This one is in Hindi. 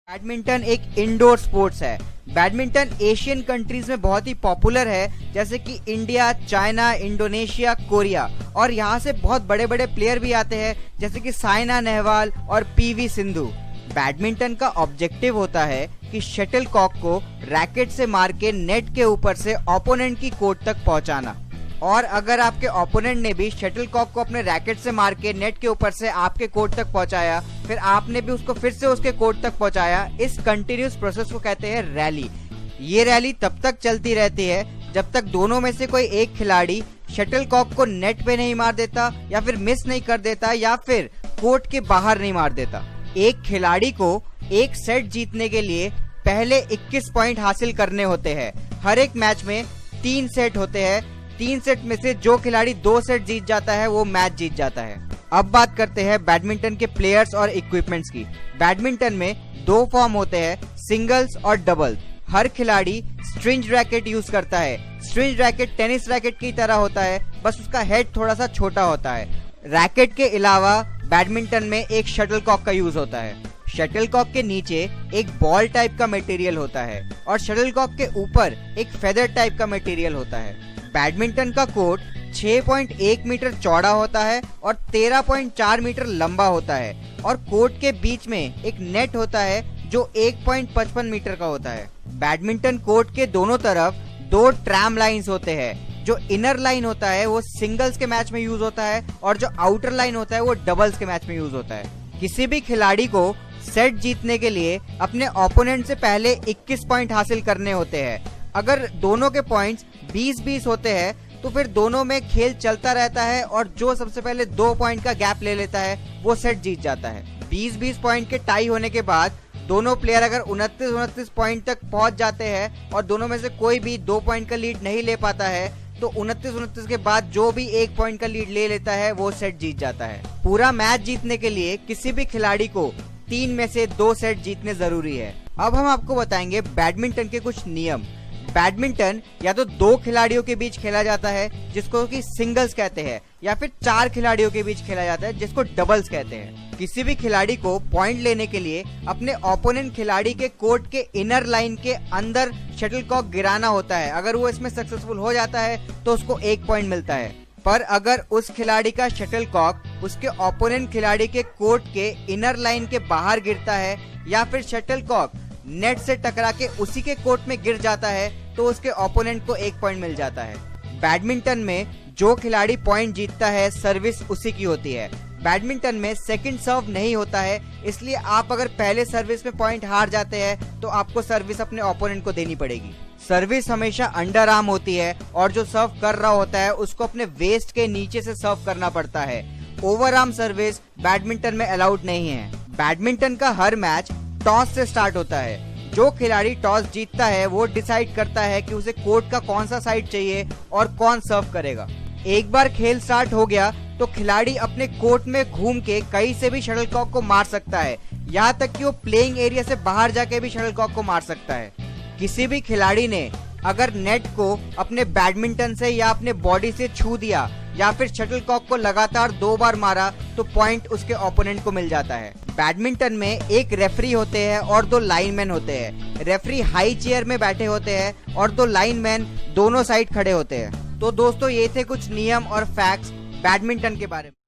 बैडमिंटन एक इंडोर स्पोर्ट्स है। बैडमिंटन एशियन कंट्रीज में बहुत ही पॉपुलर है, जैसे कि इंडिया, चाइना, इंडोनेशिया, कोरिया। और यहाँ से बहुत बड़े बड़े प्लेयर भी आते हैं, जैसे कि साइना नेहवाल और पीवी सिंधु। बैडमिंटन का ऑब्जेक्टिव होता है कि शटल कॉक को रैकेट से मार के नेट के ऊपर से ओपोनेंट की कोर्ट तक पहुंचाना। और अगर आपके ओपोनेंट ने भी शटल कॉक को अपने रैकेट से मार के नेट के ऊपर से आपके कोर्ट तक पहुंचाया, फिर आपने भी उसको फिर से उसके कोर्ट तक पहुंचाया, इस कंटिन्यूस प्रोसेस को कहते हैं रैली। ये रैली तब तक चलती रहती है जब तक दोनों में से कोई एक खिलाड़ी शटल कॉक को नेट पे नहीं मार देता, या फिर मिस नहीं कर देता, या फिर कोर्ट के बाहर नहीं मार देता। एक खिलाड़ी को एक सेट जीतने के लिए पहले 21 पॉइंट हासिल करने होते हैं। हर एक मैच में 3 सेट होते हैं। 3 सेट में से जो खिलाड़ी 2 सेट जीत जाता है वो मैच जीत जाता है। अब बात करते हैं बैडमिंटन के प्लेयर्स और इक्विपमेंट्स की। बैडमिंटन में 2 फॉर्म होते हैं, सिंगल्स और डबल्स। हर खिलाड़ी स्ट्रिंज रैकेट यूज करता है। स्ट्रिंज रैकेट टेनिस रैकेट की तरह होता है, बस उसका हेड थोड़ा सा छोटा होता है। रैकेट के अलावा बैडमिंटन में एक शटल कॉक का यूज होता है। शटल कॉक के नीचे एक बॉल टाइप का मटेरियल होता है और शटल कॉक के ऊपर एक फेदर टाइप का मटेरियल होता है। बैडमिंटन का कोर्ट 6.1 मीटर चौड़ा होता है और 13.4 मीटर लंबा होता है, और कोर्ट के बीच में एक नेट होता है जो 1.55 मीटर का होता है। बैडमिंटन कोर्ट के दोनों तरफ 2 ट्रैम लाइंस होते हैं। जो इनर लाइन होता है वो सिंगल्स के मैच में यूज होता है, और जो आउटर लाइन होता है वो डबल्स के मैच में यूज होता है। किसी भी खिलाड़ी को सेट जीतने के लिए अपने ओपोनेंट से पहले 21 पॉइंट हासिल करने होते हैं। अगर दोनों के पॉइंट्स 20-20 होते हैं तो फिर दोनों में खेल चलता रहता है, और जो सबसे पहले 2 पॉइंट का गैप ले लेता है वो सेट जीत जाता है। 20-20 पॉइंट के टाई होने के बाद दोनों प्लेयर अगर 29-29 पॉइंट तक पहुंच जाते हैं और दोनों में से कोई भी 2 पॉइंट का लीड नहीं ले पाता है, तो 29-29 के बाद जो भी 1 पॉइंट का लीड ले लेता है वो सेट जीत जाता है। पूरा मैच जीतने के लिए किसी भी खिलाड़ी को 3 में से 2 सेट जीतने जरूरी है। अब हम आपको बताएंगे बैडमिंटन के कुछ नियम। बैडमिंटन या तो 2 खिलाड़ियों के बीच खेला जाता है, जिसको कि सिंगल्स कहते हैं, या फिर 4 खिलाड़ियों के बीच खेला जाता है, जिसको डबल्स कहते हैं। किसी भी खिलाड़ी को पॉइंट लेने के लिए अपने ओपोनेंट खिलाड़ी के कोर्ट के इनर लाइन के अंदर शटलकॉक गिराना होता है। अगर वो इसमें सक्सेसफुल हो जाता है तो उसको 1 पॉइंट मिलता है। पर अगर उस खिलाड़ी का शटलकॉक उसके ओपोनेंट खिलाड़ी के कोर्ट के इनर लाइन के बाहर गिरता है, या फिर शटलकॉक नेट से टकरा के उसी के कोर्ट में गिर जाता है, तो उसके ओपोनेंट को 1 पॉइंट मिल जाता है। बैडमिंटन में जो खिलाड़ी पॉइंट जीतता है सर्विस उसी की होती है। बैडमिंटन में सेकंड सर्व नहीं होता है, इसलिए आप अगर पहले सर्विस में पॉइंट हार जाते हैं तो आपको सर्विस अपने ओपोनेंट को देनी पड़ेगी। सर्विस हमेशा अंडर आर्म होती है, और जो सर्व कर रहा होता है उसको अपने वेस्ट के नीचे से सर्व करना पड़ता है। ओवर आर्म सर्विस बैडमिंटन में अलाउड नहीं है। बैडमिंटन का हर मैच टॉस से स्टार्ट होता है। जो खिलाड़ी टॉस जीतता है वो डिसाइड करता है कि उसे कोर्ट का कौन सा साइड चाहिए और कौन सर्व करेगा। एक बार खेल स्टार्ट हो गया तो खिलाड़ी अपने कोर्ट में घूम के कहीं से भी शटलकॉक को मार सकता है, यहाँ तक कि वो प्लेइंग एरिया से बाहर जाके भी शटलकॉक को मार सकता है। किसी भी खिलाड़ी ने अगर नेट को अपने बैडमिंटन से या अपने बॉडी से छू दिया, या फिर शटलकॉक को लगातार 2 बार मारा, तो पॉइंट उसके ओपोनेंट को मिल जाता है। बैडमिंटन में एक रेफरी होते हैं और 2 लाइनमैन होते हैं। रेफरी हाई चेयर में बैठे होते हैं और 2 लाइनमैन दोनों साइड खड़े होते हैं। तो दोस्तों, ये थे कुछ नियम और फैक्ट्स बैडमिंटन के बारे में।